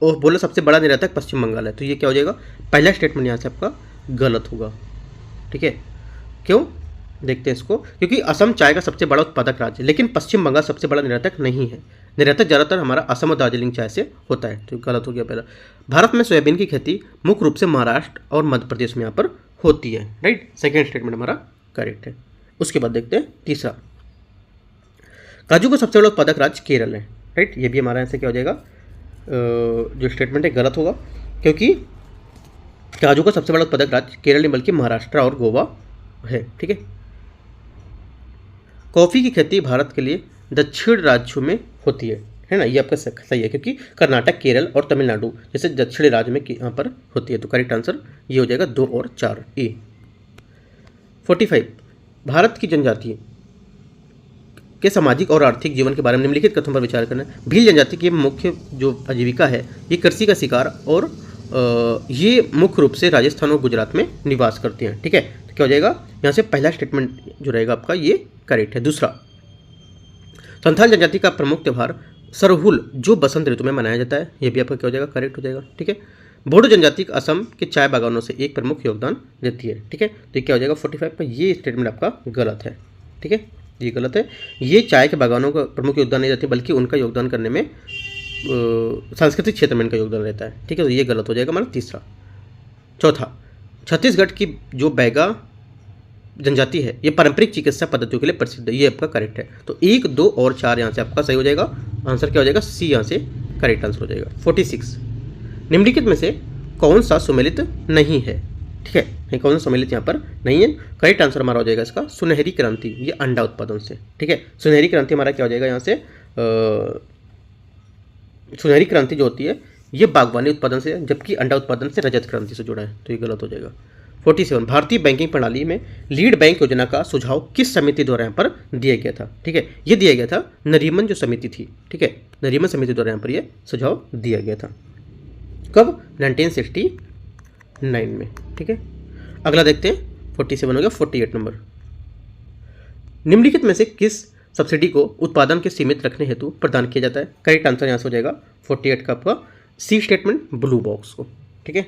और बोलो सबसे बड़ा निर्यातक पश्चिम बंगाल है, तो ये क्या हो जाएगा, पहला स्टेटमेंट यहाँ से आपका गलत होगा। ठीक है, क्यों, देखते हैं इसको, क्योंकि असम चाय का सबसे बड़ा उत्पादक राज्य है, लेकिन पश्चिम बंगाल सबसे बड़ा निर्यातक नहीं है। निर्यातक ज़्यादातर हमारा असम और दार्जिलिंग चाय से होता है, तो गलत हो गया पहला। भारत में सोयाबीन की खेती मुख्य रूप से महाराष्ट्र और मध्य प्रदेश में यहाँ पर होती है, राइट। सेकेंड स्टेटमेंट हमारा करेक्ट है। उसके बाद देखते हैं तीसरा, काजू का सबसे बड़ा उत्पादक राज्य केरल है, राइट। ये भी हमारा यहाँ से क्या हो जाएगा, जो स्टेटमेंट है गलत होगा, क्योंकि काजू का सबसे बड़ा उत्पादक राज्य केरल नहीं बल्कि महाराष्ट्र और गोवा है। ठीक है, कॉफ़ी की खेती भारत के लिए दक्षिण राज्यों में होती है ना, ये आपका सही है, क्योंकि कर्नाटक, केरल और तमिलनाडु जैसे दक्षिणी राज्य में यहाँ पर होती है, तो करेक्ट आंसर ये हो जाएगा 2 और 4 ए। 45, भारत की जनजाति के सामाजिक और आर्थिक जीवन के बारे में निम्नलिखित कथनों पर विचार करना है। भील जनजाति की मुख्य जो आजीविका है ये कृषि का शिकार और ये मुख्य रूप से राजस्थान और गुजरात में निवास करती हैं। ठीक है, तो क्या हो जाएगा, यहाँ से पहला स्टेटमेंट जो रहेगा आपका ये करेक्ट है। दूसरा, संथाल जनजाति का प्रमुख त्यौहार सरहुल जो बसंत ऋतु में मनाया जाता है, ये भी आपका क्या हो जाएगा, करेक्ट हो जाएगा। ठीक है, बोडो जनजाति असम के चाय बागानों से एक प्रमुख योगदान देती है। ठीक है, तो ये क्या हो जाएगा 45 का ये स्टेटमेंट आपका गलत है। ठीक है, ये गलत है, ये चाय के बागानों का प्रमुख योगदान नहीं देती बल्कि उनका योगदान करने में सांस्कृतिक क्षेत्र में इनका योगदान रहता है। ठीक है, तो ये गलत हो जाएगा हमारा तीसरा। चौथा, छत्तीसगढ़ की जो बैगा जनजाति है ये पारंपरिक चिकित्सा पद्धतियों के लिए प्रसिद्ध है, ये आपका करेक्ट है। तो 1, 2 और 4 यहाँ से आपका सही हो जाएगा। आंसर क्या हो जाएगा, सी यहाँ से करेक्ट आंसर हो जाएगा। 46, निम्नलिखित में से कौन सा सुमेलित नहीं है। ठीक है, कौन सा सम्मिलित यहाँ पर नहीं है, करेक्ट आंसर हमारा हो जाएगा इसका सुनहरी क्रांति, ये अंडा उत्पादन से। ठीक है, सुनहरी क्रांति हमारा क्या हो जाएगा यहाँ से, सुनहरी क्रांति जो होती है ये बागवानी उत्पादन से है, जबकि अंडा उत्पादन से रजत क्रांति से जुड़ा है, तो ये गलत हो जाएगा। 47 भारतीय बैंकिंग प्रणाली में लीड बैंक योजना का सुझाव किस समिति द्वारा यहाँ पर दिया गया था? ठीक है, ये दिया गया था नरीमन जो समिति थी। ठीक है, नरीमन समिति द्वारा यहाँ पर ये सुझाव दिया गया था। कब? 1969 में। ठीक है, अगला देखते हैं 47 हो गया। 48 नंबर, निम्नलिखित में से किस सब्सिडी को उत्पादन के सीमित रखने हेतु प्रदान किया जाता है? करेक्ट आंसर यहाँ से हो जाएगा 48 का आपका सी स्टेटमेंट, ब्लू बॉक्स को। ठीक है,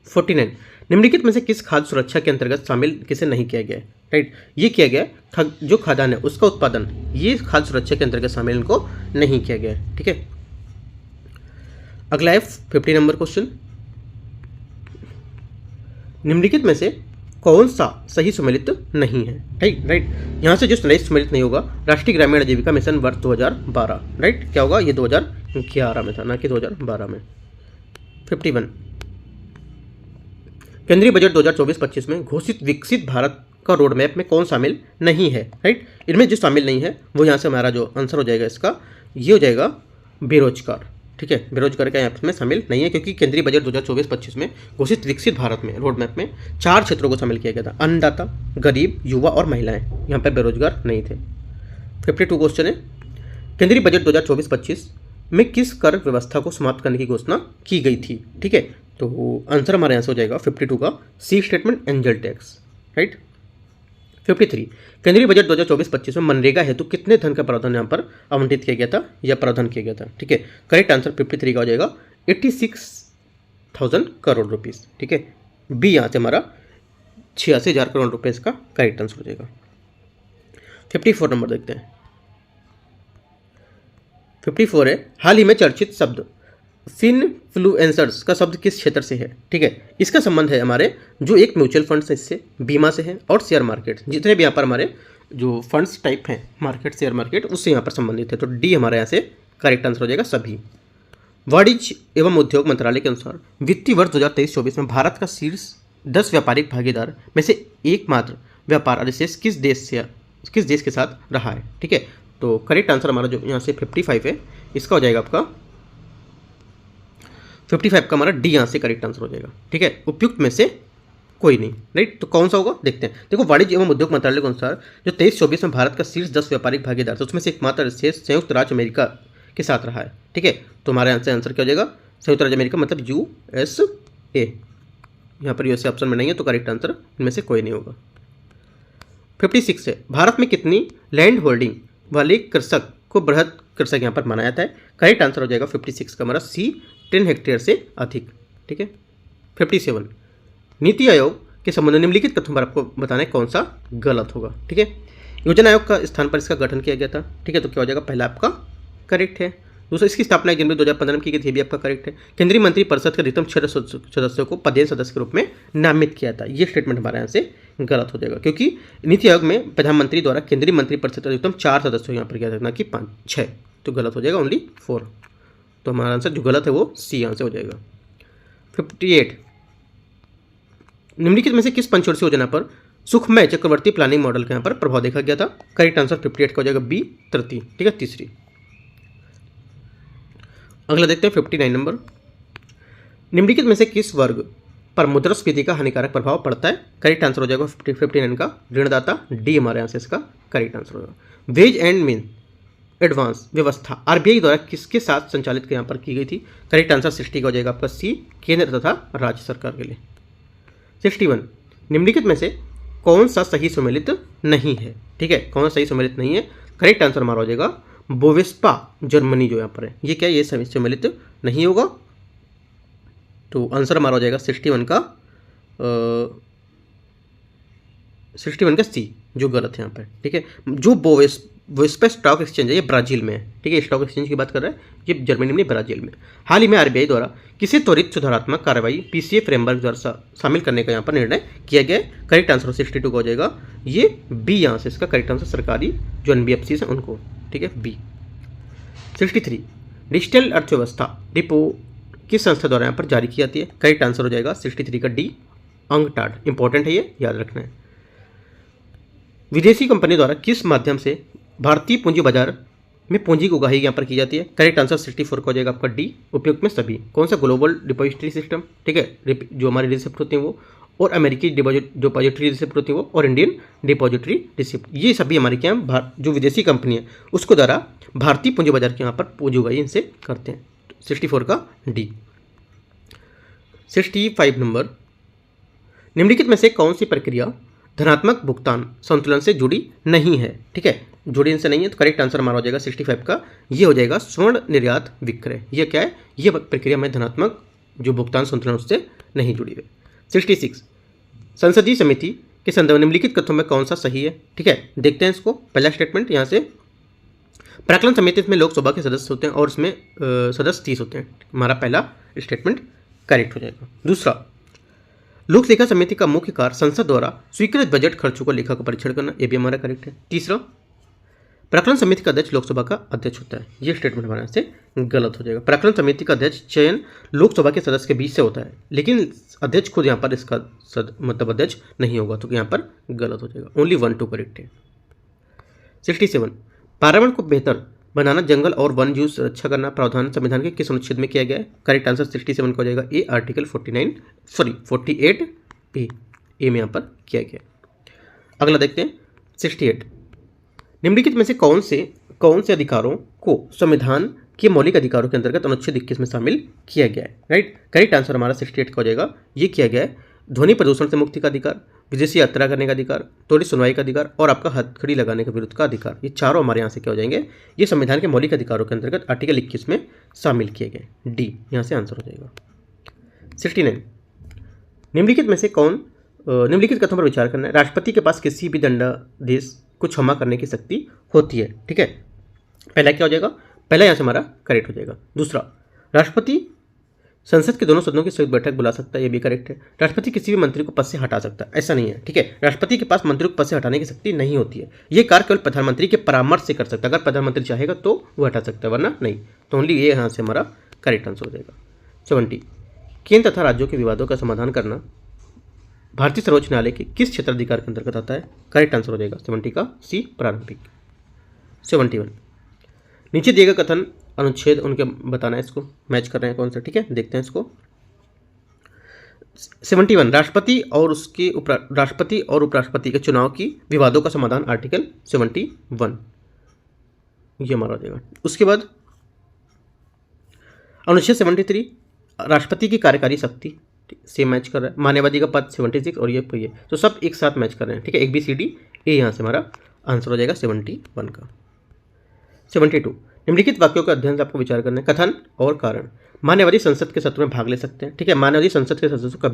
49 निम्नलिखित में से किस खाद्य सुरक्षा के अंतर्गत शामिल किसे नहीं किया गया है? राइट, ये किया गया जो खाद्यान्न है उसका उत्पादन, ये खाद्य सुरक्षा के अंतर्गत शामिल इनको नहीं किया गया है। ठीक है, अगला है 50 नंबर क्वेश्चन, निम्नलिखित में से कौन सा सही सुमेलित नहीं है? राइट, यहाँ से जो सही सुमेलित नहीं होगा, राष्ट्रीय ग्रामीण आजीविका मिशन वर्ष 2012। राइट, क्या होगा? ये 2011 में था, ना कि 2012 में। 51 केंद्रीय बजट 2024-25 में घोषित विकसित भारत का रोड मैप में कौन शामिल नहीं है? राइट, इनमें जो शामिल नहीं है वो यहाँ से हमारा जो आंसर हो जाएगा इसका, ये हो जाएगा बेरोजगार। ठीक है, बेरोजगार का यहाँ में शामिल नहीं है, क्योंकि केंद्रीय बजट 2024-25 में घोषित विकसित भारत में रोड मैप में 4 क्षेत्रों को शामिल किया गया था, अन्नदाता, गरीब, युवा और महिलाएं। यहाँ पर बेरोजगार नहीं थे। 52 क्वेश्चन है, केंद्रीय बजट 2024-25 में किस कर व्यवस्था को समाप्त करने की घोषणा की गई थी? ठीक है, तो आंसर हमारे यहाँ से हो जाएगा 52 का सी स्टेटमेंट, एंजल टैक्स। राइट, 53 केंद्रीय बजट 2024-25 में मनरेगा हेतु कितने धन का प्रावधान यहाँ पर आवंटित किया गया था या प्रावधान किया गया था? ठीक है, करेक्ट आंसर 53 का हो जाएगा 86,000 करोड़ रुपीस। ठीक है, बी यहाँ से हमारा 86,000 करोड़ रुपए का करेक्ट आंसर हो जाएगा। 54 नंबर देखते हैं। 54 है, हाल ही में चर्चित शब्द फिनफ्लुएंसर्स का शब्द किस क्षेत्र से है? ठीक है, इसका संबंध है हमारे जो एक म्यूचुअल फंड से, इससे बीमा से है, और शेयर मार्केट, जितने भी यहाँ पर हमारे जो फंड्स टाइप हैं मार्केट, शेयर मार्केट, उससे यहाँ पर संबंधित है। तो डी हमारे यहाँ से करेक्ट आंसर हो जाएगा सभी। वाणिज्य एवं उद्योग मंत्रालय के अनुसार वित्तीय वर्ष 2023-24 में भारत का शीर्ष 10 व्यापारिक भागीदार में से एकमात्र व्यापार अधिशेष किस देश के साथ रहा है? ठीक है, तो करेक्ट आंसर हमारा जो यहाँ से 55 है, इसका हो जाएगा आपका 55 का हमारा डी यहाँ से करेक्ट आंसर हो जाएगा। ठीक है, उपयुक्त में से कोई नहीं। राइट, तो कौन सा होगा देखते हैं। देखो, वाणिज्य एवं उद्योग मंत्रालय के अनुसार जो 23-24 में भारत का शीर्ष 10 व्यापारिक भागीदार था, उसमें से एकमात्र अधिशेष संयुक्त राज्य अमेरिका के साथ रहा है। ठीक है, तो हमारे यहाँ से आंसर क्या हो जाएगा? संयुक्त राज्य अमेरिका, मतलब USA। यहाँ पर USA ऑप्शन में नहीं है, तो करेक्ट आंसर इनमें से कोई नहीं होगा। 56 है, भारत में कितनी लैंड होल्डिंग वाले कृषक को बृहद कृषक यहाँ पर माना जाता है? करेक्ट आंसर हो जाएगा 56 का हमारा सी, 10 हेक्टेयर से अधिक। ठीक है, 57 नीति आयोग के संबंध में निम्नलिखित कथनों पर आपको बताना है कौन सा गलत होगा। ठीक है, योजना आयोग का स्थान पर इसका गठन किया गया था। ठीक है, तो क्या हो जाएगा? पहला आपका करेक्ट है। दूसरा, इसकी स्थापना जनवरी 2015 में की गई थी, भी आपका करेक्ट है। केंद्रीय मंत्रिपरिषद के अधिकतम 6 सदस्यों को पदेन सदस्य के रूप में नामित किया था, ये स्टेटमेंट हमारे यहाँ से गलत हो जाएगा, क्योंकि नीति आयोग में प्रधानमंत्री द्वारा केंद्रीय मंत्रिपरिषद के अधिकतम 4 सदस्यों यहाँ पर किया था, ना कि 5-6, तो गलत हो जाएगा ओनली 4। तो हमारा आंसर जो गलत है वो सी यहाँ से हो जाएगा। 58 निम्नलिखित में से किस पंचवर्षीय योजना पर सुखमय चक्रवर्ती प्लानिंग मॉडल का यहाँ पर प्रभाव देखा गया था? करेक्ट आंसर 58 का हो जाएगा बी, तृतीय। ठीक है, तीसरी। अगला देखते हैं 59 नंबर, निम्नलिखित में से किस वर्ग पर मुद्रास्फीति का हानिकारक प्रभाव पड़ता है? करेक्ट आंसर हो जाएगा 59 का ऋणदाता, डी हमारे यहाँ से इसका करेक्ट आंसर होगा। वेज एंड मीन एडवांस व्यवस्था आरबीआई द्वारा किसके साथ संचालित यहाँ पर की गई थी? करेक्ट आंसर 60 का हो जाएगा आपका सी, केंद्र तथा राज्य सरकार के लिए। 61 निम्नलिखित में से कौन सा सही सुमेलित नहीं है? ठीक है, कौन सा सही सुमेलित नहीं है? करेक्ट आंसर हमारा हो जाएगा बोवेस्पा जर्मनी, जो यहाँ पर है, ये क्या, ये सही सुमेलित नहीं होगा। तो आंसर हमारा हो जाएगा 61 का 61 का सी, जो गलत है यहाँ पर। ठीक है, जो बोवेस्पा स्टॉक एक्सचेंज है ये ब्राजील में है। ठीक है, स्टॉक एक्सचेंज की बात कर रहा है, ये जर्मनी में, ब्राजील में। हाल ही में आरबीआई द्वारा किसी त्वरित सुधारात्मक कार्रवाई पीसीए फ्रेमवर्क द्वारा शामिल करने का यहाँ पर निर्णय किया गया है? करेक्ट आंसर 62 का हो जाएगा ये बी, यहाँ से इसका करेक्ट आंसर सरकारी जो एनबीएफसी है उनको। ठीक है, बी। 63 डिजिटल अर्थव्यवस्था डिपो किस संस्था द्वारा यहाँ पर जारी की जाती है? करेक्ट आंसर हो जाएगा 63 का डी, अंगटाड। इंपॉर्टेंट है, ये याद रखना है। विदेशी कंपनी द्वारा किस माध्यम से भारतीय पूंजी बाजार में पूंजी की उगाही यहाँ पर की जाती है। करेक्ट आंसर 64 का हो जाएगा आपका डी, उपयुक्त में सभी। कौन सा? ग्लोबल डिपॉजिटरी सिस्टम, ठीक है, जो हमारे रिसिप्ट होते हैं वो, और अमेरिकी डिपॉजिटरी रिसिप्ट होती है वो, और इंडियन डिपॉजिटरी रिसिप्ट, ये सभी हमारे क्या जो विदेशी कंपनी है उसको द्वारा भारतीय पूंजी बाजार के यहाँ पर पूंजी उगाही इनसे करते हैं। 64 का डी। 65 नंबर, निम्नलिखित में से कौन सी प्रक्रिया धनात्मक भुगतान संतुलन से जुड़ी नहीं है? ठीक है, जुड़ी इनसे नहीं है, तो करेक्ट आंसर हमारा हो जाएगा 65 का, ये हो जाएगा स्वर्ण निर्यात विक्रय। ये क्या है? ये प्रक्रिया में धनात्मक जो भुगतान संतुलन उससे नहीं जुड़ी है। 66, संसदीय समिति के संदर्भ में निम्नलिखित कथनों में कौन सा सही है? ठीक है, देखते हैं इसको। पहला स्टेटमेंट यहाँ से, प्राक्कलन समिति में लोकसभा के सदस्य होते हैं और इसमें सदस्य 30 होते हैं। हमारा पहला स्टेटमेंट करेक्ट हो जाएगा। दूसरा, लोक लेखा समिति का मुख्य कार्य संसद द्वारा स्वीकृत बजट खर्चों का लेखा का परीक्षण करना, ये भी हमारा करेक्ट है। तीसरा, प्राक्कलन समिति का अध्यक्ष लोकसभा का अध्यक्ष होता है, ये स्टेटमेंट हमारे यहाँ से गलत हो जाएगा। प्राक्कलन समिति का अध्यक्ष चयन लोकसभा के सदस्य के बीच से होता है, लेकिन अध्यक्ष खुद यहाँ पर इसका मतलब अध्यक्ष नहीं होगा, तो यहाँ पर गलत हो जाएगा। ओनली 1 2 करेक्ट है। 67, पर्यावरण को बेहतर बनाना, जंगल और वन जीव सुरक्षा करना प्रावधान संविधान के किस अनुच्छेद में किया गया है? करेक्ट आंसर 67 का हो जाएगा ए, आर्टिकल 48 ए में यहाँ पर किया गया। अगला देखते हैं 68, निम्नलिखित में से कौन से अधिकारों को संविधान के मौलिक अधिकारों के अंतर्गत अनुच्छेद 21 में शामिल किया गया है? राइट, करेक्ट आंसर हमारा 68 का हो जाएगा, ये किया गया है ध्वनि प्रदूषण से मुक्ति का अधिकार, विदेशी यात्रा करने का अधिकार, त्वरित सुनवाई का अधिकार और आपका हथकड़ी लगाने के विरुद्ध का अधिकार। ये चारों हमारे यहाँ से क्या हो जाएंगे? ये संविधान के मौलिक अधिकारों के अंतर्गत आर्टिकल 21 में शामिल किए गए। डी यहाँ से आंसर हो जाएगा। 69, निम्नलिखित कथनों पर विचार करना है। राष्ट्रपति के पास किसी भी दंडादेश को क्षमा करने की शक्ति होती है। ठीक है, पहला क्या हो जाएगा? पहला यहाँ से हमारा करेक्ट हो जाएगा। दूसरा, राष्ट्रपति संसद के दोनों सदनों की संयुक्त बैठक बुला सकता है, ये भी करेक्ट है। राष्ट्रपति किसी भी मंत्री को पद से हटा सकता है, ऐसा नहीं है। ठीक है, राष्ट्रपति के पास मंत्री को पद से हटाने की शक्ति नहीं होती है, ये कार्य केवल प्रधानमंत्री के परामर्श से कर सकता है। अगर प्रधानमंत्री चाहेगा तो वो हटा सकता है, वरना नहीं। तो ओनली ये यहाँ से हमारा करेक्ट आंसर हो जाएगा। 70, केंद्र तथा राज्यों के विवादों का समाधान करना भारतीय सर्वोच्च न्यायालय के किस क्षेत्राधिकार के अंतर्गत आता है? करेक्ट आंसर हो जाएगा 70 का सी, प्रारंभिक। 71, नीचे दिए गए कथन अनुच्छेद उनके बताना है, इसको मैच कर रहे हैं कौन सा? ठीक है, देखते हैं इसको। 71, राष्ट्रपति और उपराष्ट्रपति के चुनाव की विवादों का समाधान आर्टिकल 71, ये हमारा हो जाएगा। उसके बाद अनुच्छेद 73, राष्ट्रपति की कार्यकारी शक्ति सेम मैच कर रहा है। मान्यवादी का पद 76 और ये तो सब एक साथ मैच कर रहे हैं। ठीक है, एक बी सी डी ए यहाँ से हमारा आंसर हो जाएगा 71 का। 72, निम्नलिखित वाक्यों के अध्ययन से आपको विचार करना है। कथन और कारण, मान्यवादी संसद के सत्र में भाग ले सकते हैं। ठीक है, मान्यवादी संसद के सदस्यों को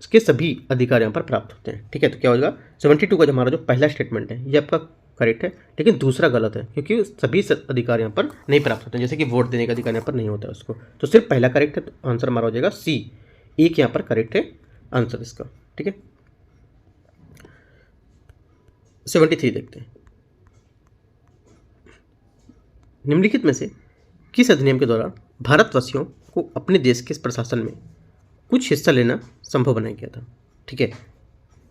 इसके सभी अधिकार यहाँ पर प्राप्त होते हैं। ठीक है, तो क्या होगा? 72 का हमारा जो पहला स्टेटमेंट है ये आपका करेक्ट है, लेकिन दूसरा गलत है, क्योंकि सभी अधिकार यहाँ पर नहीं प्राप्त होते हैं। जैसे कि वोट देने का अधिकार यहाँ पर नहीं होता है उसको, तो सिर्फ पहला करेक्ट है, तो आंसर हमारा हो जाएगा सी, एक यहाँ पर करेक्ट है आंसर इसका। ठीक है, 73 देखते हैं। निम्नलिखित में से किस अधिनियम के द्वारा भारतवासियों को अपने देश के प्रशासन में कुछ हिस्सा लेना संभव बनाया गया था? ठीक है,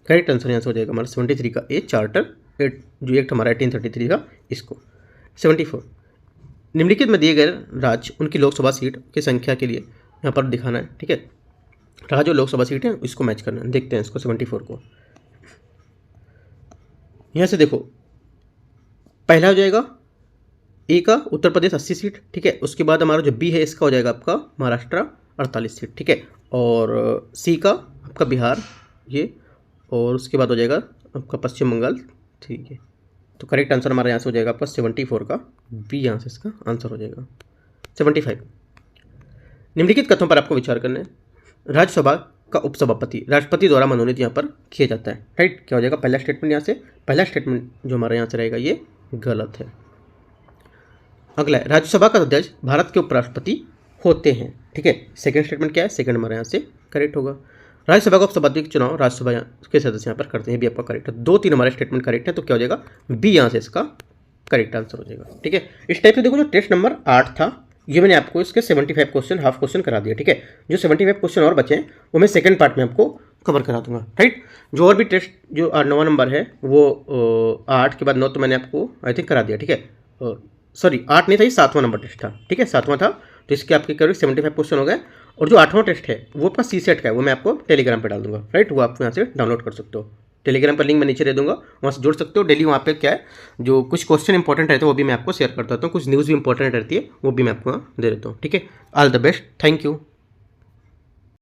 करेक्ट आंसर यहाँ से हो जाएगा हमारा 73 का ए, चार्टर जो एक्ट हमारा 1833 का, इसको। 74, निम्नलिखित में दिए गए राज्य उनकी लोकसभा सीट की संख्या के लिए यहाँ पर दिखाना है। ठीक है, राज्य जो लोकसभा सीट है इसको मैच करना है। देखते हैं इसको 74 को। यहाँ से देखो, पहला हो जाएगा ए का उत्तर प्रदेश 80 सीट। ठीक है, उसके बाद हमारा जो बी है इसका हो जाएगा आपका महाराष्ट्र 48 सीट। ठीक है, और सी का आपका बिहार ये, और उसके बाद हो जाएगा आपका पश्चिम बंगाल। ठीक है, तो करेक्ट आंसर हमारा यहाँ से हो जाएगा आपका 74 का बी, यहाँ से इसका आंसर हो जाएगा। 75, निम्नलिखित कथनों पर आपको विचार करना है। राज्यसभा का उपसभापति राष्ट्रपति द्वारा मनोनीत यहाँ पर किया जाता है। राइट, क्या हो जाएगा? पहला स्टेटमेंट यहाँ से, पहला स्टेटमेंट जो हमारा यहाँ से रहेगा ये गलत है। अगला है, राज्यसभा का अध्यक्ष भारत के उपराष्ट्रपति होते हैं। ठीक है, सेकंड स्टेटमेंट क्या है? सेकंड हमारे यहाँ से करेक्ट होगा। राज्यसभा का उपसभापति का चुनाव राज्यसभा के सदस्य यहाँ पर करते हैं, भी आपका करेक्ट है। 2-3 हमारे स्टेटमेंट करेक्ट है, तो क्या हो जाएगा? बी यहाँ से इसका करेक्ट आंसर हो जाएगा। ठीक है, इस टाइप से देखो, जो टेस्ट नंबर 8 था ये मैंने आपको इसके 75 क्वेश्चन हाफ क्वेश्चन करा दिया। ठीक है, जो 75 क्वेश्चन और बचे हैं वो मैं सेकंड पार्ट में आपको कवर करा दूंगा। राइट, जो और भी टेस्ट जो 9वां नंबर है वो 8 के बाद 9 तो मैंने आपको आई थिंक करा दिया। ठीक है, सॉरी 8 नहीं था, ये 7वां नंबर टेस्ट था, ठीक है 7वां था। तो इसके आपके करीब 75 क्वेश्चन हो गए। और जो 8वां टेस्ट है वो आपका सी सेट का है, वो मैं आपको टेलीग्राम पे डाल दूंगा, राइट। वो आप यहाँ से डाउनलोड कर सकते हो, टेलीग्राम पर लिंक मैं नीचे दे दूंगा, वहाँ से जुड़ सकते हो। डेली वहाँ पे क्या है, जो कुछ क्वेश्चन इंपॉर्टेंट रहते हैं वो भी मैं आपको शेयर करता हूँ, कुछ न्यूज़ भी इंपॉर्टेंट रहती है वो भी मैं आपको वहाँ दे देता हूँ, ठीक है। All the best, thank you.